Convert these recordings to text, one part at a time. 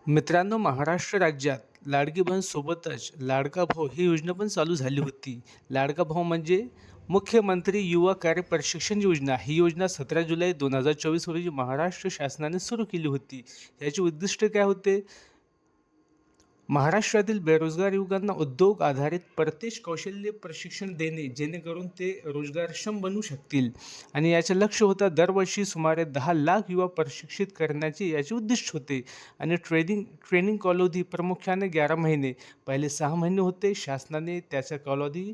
मित्रांनो, महाराष्ट्र राज्यात लाडकी बहीण सोबतच लाडका भाऊ ही योजना पण चालू झाली होती. लाडका भाऊ म्हणजे मुख्यमंत्री युवा कार्य प्रशिक्षण योजना. ही योजना 17 जुलै 2024 रोजी महाराष्ट्र शासनाने सुरू केली होती. याचे उद्दिष्ट काय होते? महाराष्ट्रातील बेरोजगार युवकांना उद्योग आधारित प्रत्यक्ष कौशल्य प्रशिक्षण देणे, जेणेकरून ते रोजगारक्षम बनू शकतील. आणि याचे लक्ष होतं दरवर्षी सुमारे 10 लाख युवा प्रशिक्षित करण्याचे याचे उद्दिष्ट होते. आणि ट्रेनिंग कालावधी प्रामुख्याने 11 महिने. पहिले 6 महिने होते. शासनाने त्याचा कालावधी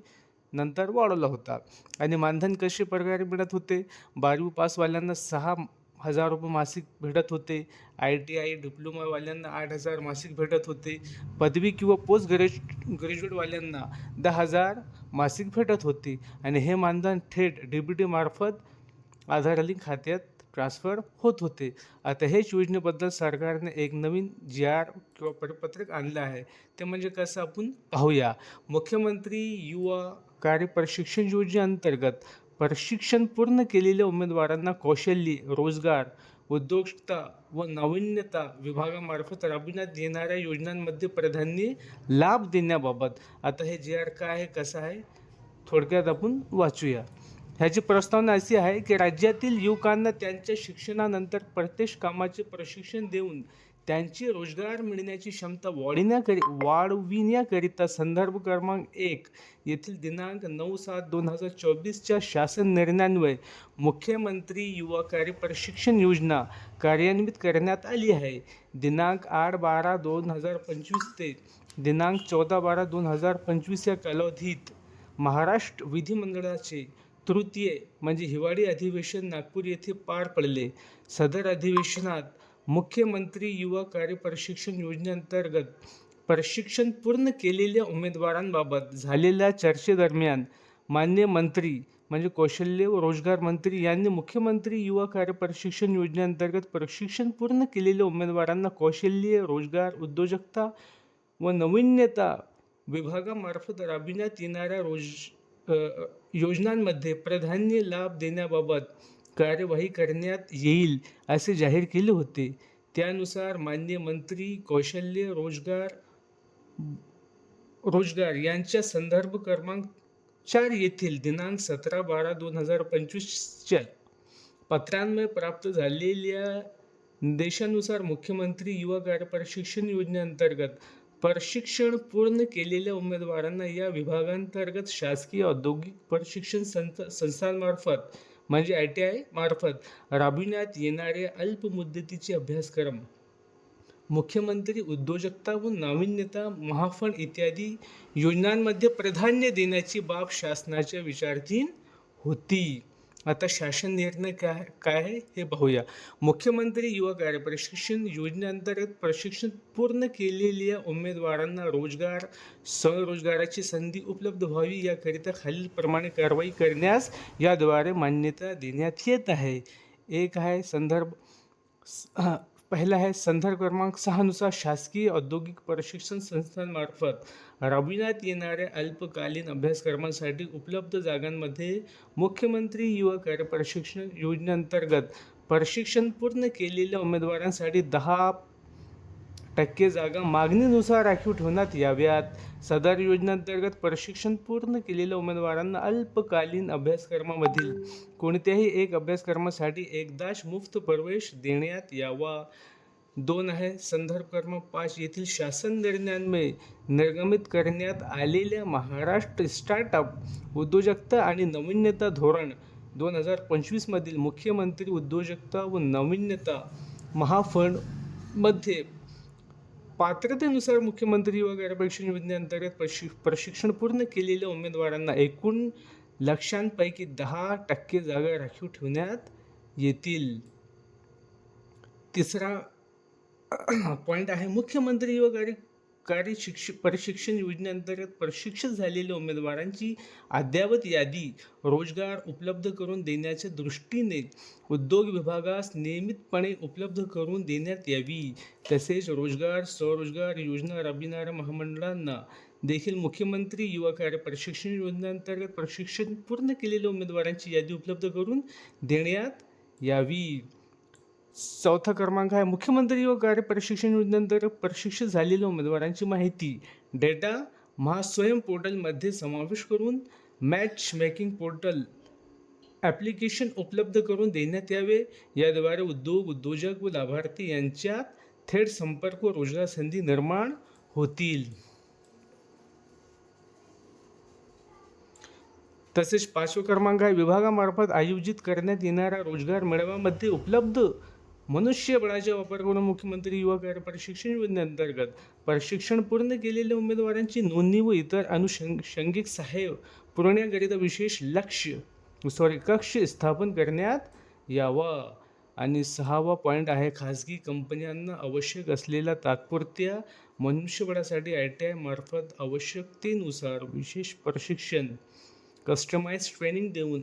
नंतर वाढवला होता. आणि मानधन कसे प्रकारे मिळत होते? 12वी पासवाल्यांना 6,000 रुपये मासिक भेटत होते. ITI डिप्लोमावाल्यांना 8,000 मासिक भेटत होते. पदवी किंवा पोस्ट ग्रॅज्युएटवाल्यांना 10,000 मासिक भेटत होते. आणि हे मानधन थेट DBT मार्फत आधार लिंक खात्यात ट्रान्सफर होत होते. आता हेच योजनेबद्दल सरकारने एक नवीन GR किंवा परिपत्रक आणलं आहे. ते म्हणजे कसं आपण पाहूया. मुख्यमंत्री युवा कार्य प्रशिक्षण योजनेअंतर्गत प्रशिक्षण पूर्ण केलेल्या उमेदवारांना कौशल्य, रोजगार, उद्योजकता व नाविन्यता विभागामार्फत राबविण्यात येणाऱ्या योजनांमध्ये प्राधान्य लाभ देण्याबाबत. आता हे GR काय आहे, कसं आहे, थोडक्यात आपण वाचूया. ह्याची प्रस्तावना अशी आहे की राज्यातील युवकांना त्यांच्या शिक्षणानंतर प्रत्यक्ष कामाचे प्रशिक्षण देऊन त्यांची रोजगार मिळण्याची क्षमता वाढविण्याकरिता संदर्भ क्रमांक 1 येथील दिनांक 9/7/2024च्या शासन निर्णयान्वये मुख्यमंत्री युवा कार्य प्रशिक्षण योजना कार्यान्वित करण्यात आली आहे. दिनांक 8/12/2025 ते दिनांक 14/12/2025 या कालावधीत महाराष्ट्र विधिमंडळाचे तृतीय म्हणजे हिवाळी अधिवेशन नागपूर येथे पार पडले. सदर अधिवेशनात मुख्यमंत्री युवा कार्य प्रशिक्षण योजनेअंतर्गत प्रशिक्षण पूर्ण केलेल्या उमेदवारांबाबत झालेल्या चर्चेदरम्यान माननीय मंत्री म्हणजे कौशल्य व रोजगार मंत्री यांनी मुख्यमंत्री युवा कार्य प्रशिक्षण योजनेअंतर्गत प्रशिक्षण पूर्ण केलेल्या उमेदवारांना कौशल्य, रोजगार, उद्योजकता व नाविन्यता विभागामार्फत राबविण्यात येणाऱ्या योजनांमध्ये प्राधान्य लाभ देण्याबाबत कार्यवाही करण्यात येईल असे जाहीर केले होते. त्यानुसार माननीय मंत्री कौशल्य रोजगार यांच्या संदर्भ क्रमांक 4 येथील दिनांक 17/12/2025च्या पत्रान्वये प्राप्त झालेल्या निर्देशानुसार मुख्यमंत्री युवा कार्य प्रशिक्षण योजनेअंतर्गत प्रशिक्षण पूर्ण केलेल्या उमेदवारांना या विभागांतर्गत शासकीय औद्योगिक प्रशिक्षण संस्थांमार्फत म्हणजे ITI मार्फत राबविण्यात येणारे अल्पमुदतीचे अभ्यासक्रम, मुख्यमंत्री उद्योजकता व नाविन्यता महाफंड इत्यादी योजनांमध्ये प्राधान्य देण्याची बाब शासनाच्या विचाराधीन होती. आता शासन निर्णय काय आहे हे पाहूया. मुख्यमंत्री युवा कार्य प्रशिक्षण योजनेअंतर्गत प्रशिक्षण पूर्ण केलेल्या उमेदवारांना रोजगार, स्वरोजगाराची संधी उपलब्ध व्हावी याकरिता खालीलप्रमाणे कारवाई करण्यास याद्वारे मान्यता देण्यात येत आहे. एक आहे पहिला आहे संदर्भ क्रमांक 6 नुसार शासकीय औद्योगिक प्रशिक्षण संस्थांमार्फत राबविण्यात येणाऱ्या अल्पकालीन अभ्यासक्रमांसाठी उपलब्ध जागांमध्ये मुख्यमंत्री युवा कार्य प्रशिक्षण योजनेअंतर्गत प्रशिक्षण पूर्ण केलेल्या उमेदवारांसाठी 10% जागा मागणीनुसार राखीव ठेवण्यात याव्यात. सदर योजनेअंतर्गत प्रशिक्षण पूर्ण केलेल्या उमेदवारांना अल्पकालीन अभ्यासक्रमामधील कोणत्याही एक अभ्यासक्रमासाठी एकदाच मुफ्त प्रवेश देण्यात यावा. 2 आहे संदर्भ क्रमांक 5 येथील शासन निर्णयान्वये निर्गमित करण्यात आलेल्या महाराष्ट्र स्टार्टअप उद्योजकता आणि नाविन्यता धोरण 2025 मधील मुख्यमंत्री उद्योजकता व नाविन्यता महाफंड मध्ये पात्रतेनुसार मुख्यमंत्री युवा कार्य प्रशिक्षण योजनेअंतर्गत प्रशिक्षण पूर्ण केलेल्या उमेदवारांना एकूण लक्षांपैकी 10% जागा राखीव ठेवण्यात येतील. तिसरा पॉईंट आहे मुख्यमंत्री युवा प्रशिक्षण योजनेअंतर्गत प्रशिक्षित झालेल्या उमेदवारांची अद्ययावत यादी रोजगार उपलब्ध करून देण्याच्या दृष्टीने उद्योग विभागास नियमितपणे उपलब्ध करून देण्यात यावी. तसेच रोजगार, स्वरोजगार योजना राबविणाऱ्या महामंडळांना देखील मुख्यमंत्री युवा कार्य प्रशिक्षण योजनेअंतर्गत प्रशिक्षण पूर्ण केलेल्या उमेदवारांची यादी उपलब्ध करून देण्यात यावी. चौथा क्रमांक आहे मुख्यमंत्री युवा कार्य प्रशिक्षण योजनेनंतर प्रशिक्षित झालेल्या उमेदवारांची माहिती डेटा महास्वयं पोर्टलमध्ये समावेश करून मॅच मेकिंग पोर्टल ॲप्लिकेशन उपलब्ध करून देण्यात यावे. याद्वारे उद्योग, उद्योजक व लाभार्थी यांच्यात थेट संपर्क व रोजगार संधी निर्माण होतील. तसेच 5वा क्रमांक आहे विभागामार्फत आयोजित करण्यात येणाऱ्या रोजगार मेळाव्यामध्ये उपलब्ध मनुष्यबळाचा वापर करून मुख्यमंत्री युवा कार्य प्रशिक्षण योजनेअंतर्गत प्रशिक्षण पूर्ण केलेल्या उमेदवारांची नोंदणी व इतर अनुषंगिक सहाय्य पुरवण्याकरिता विशेष कक्ष स्थापन करण्यात यावा. आणि 6वा पॉईंट आहे खाजगी कंपन्यांना आवश्यक असलेल्या तात्पुरत्या मनुष्यबळासाठी ITI मार्फत आवश्यकतेनुसार विशेष प्रशिक्षण कस्टमाइज ट्रेनिंग देऊन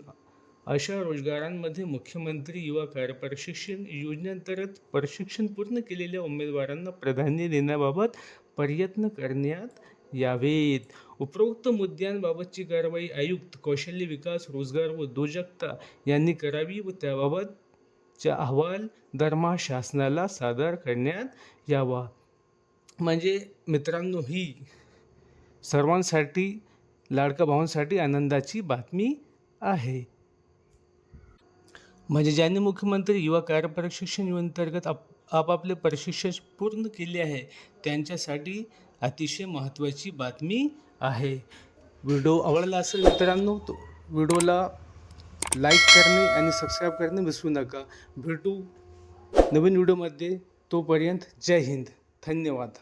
अशा रोजगारांमध्ये मुख्यमंत्री युवा कार्य प्रशिक्षण योजनेअंतर्गत प्रशिक्षण पूर्ण केलेल्या उमेदवारांना प्राधान्य देण्याबाबत प्रयत्न करण्यात यावेत. उपरोक्त मुद्द्यांबाबतची कारवाई आयुक्त कौशल्य विकास, रोजगार व उद्योजकता यांनी करावी व त्याबाबतचा अहवाल दरमहा शासनाला सादर करण्यात यावा. म्हणजे मित्रांनो, ही सर्वांसाठी लाडका भावांसाठी आनंदाची बातमी आहे. म्हणजे ज्यांनी मुख्यमंत्री युवा कार्य प्रशिक्षण योजनेअंतर्गत आपापले प्रशिक्षण पूर्ण केले आहे त्यांच्यासाठी अतिशय महत्त्वाची बातमी आहे. व्हिडिओ आवडला असेल मित्रांनो तो व्हिडिओला लाईक करणे आणि सबस्क्राईब करणे विसरू नका. भेटू नवीन व्हिडिओमध्ये. तोपर्यंत जय हिंद. धन्यवाद.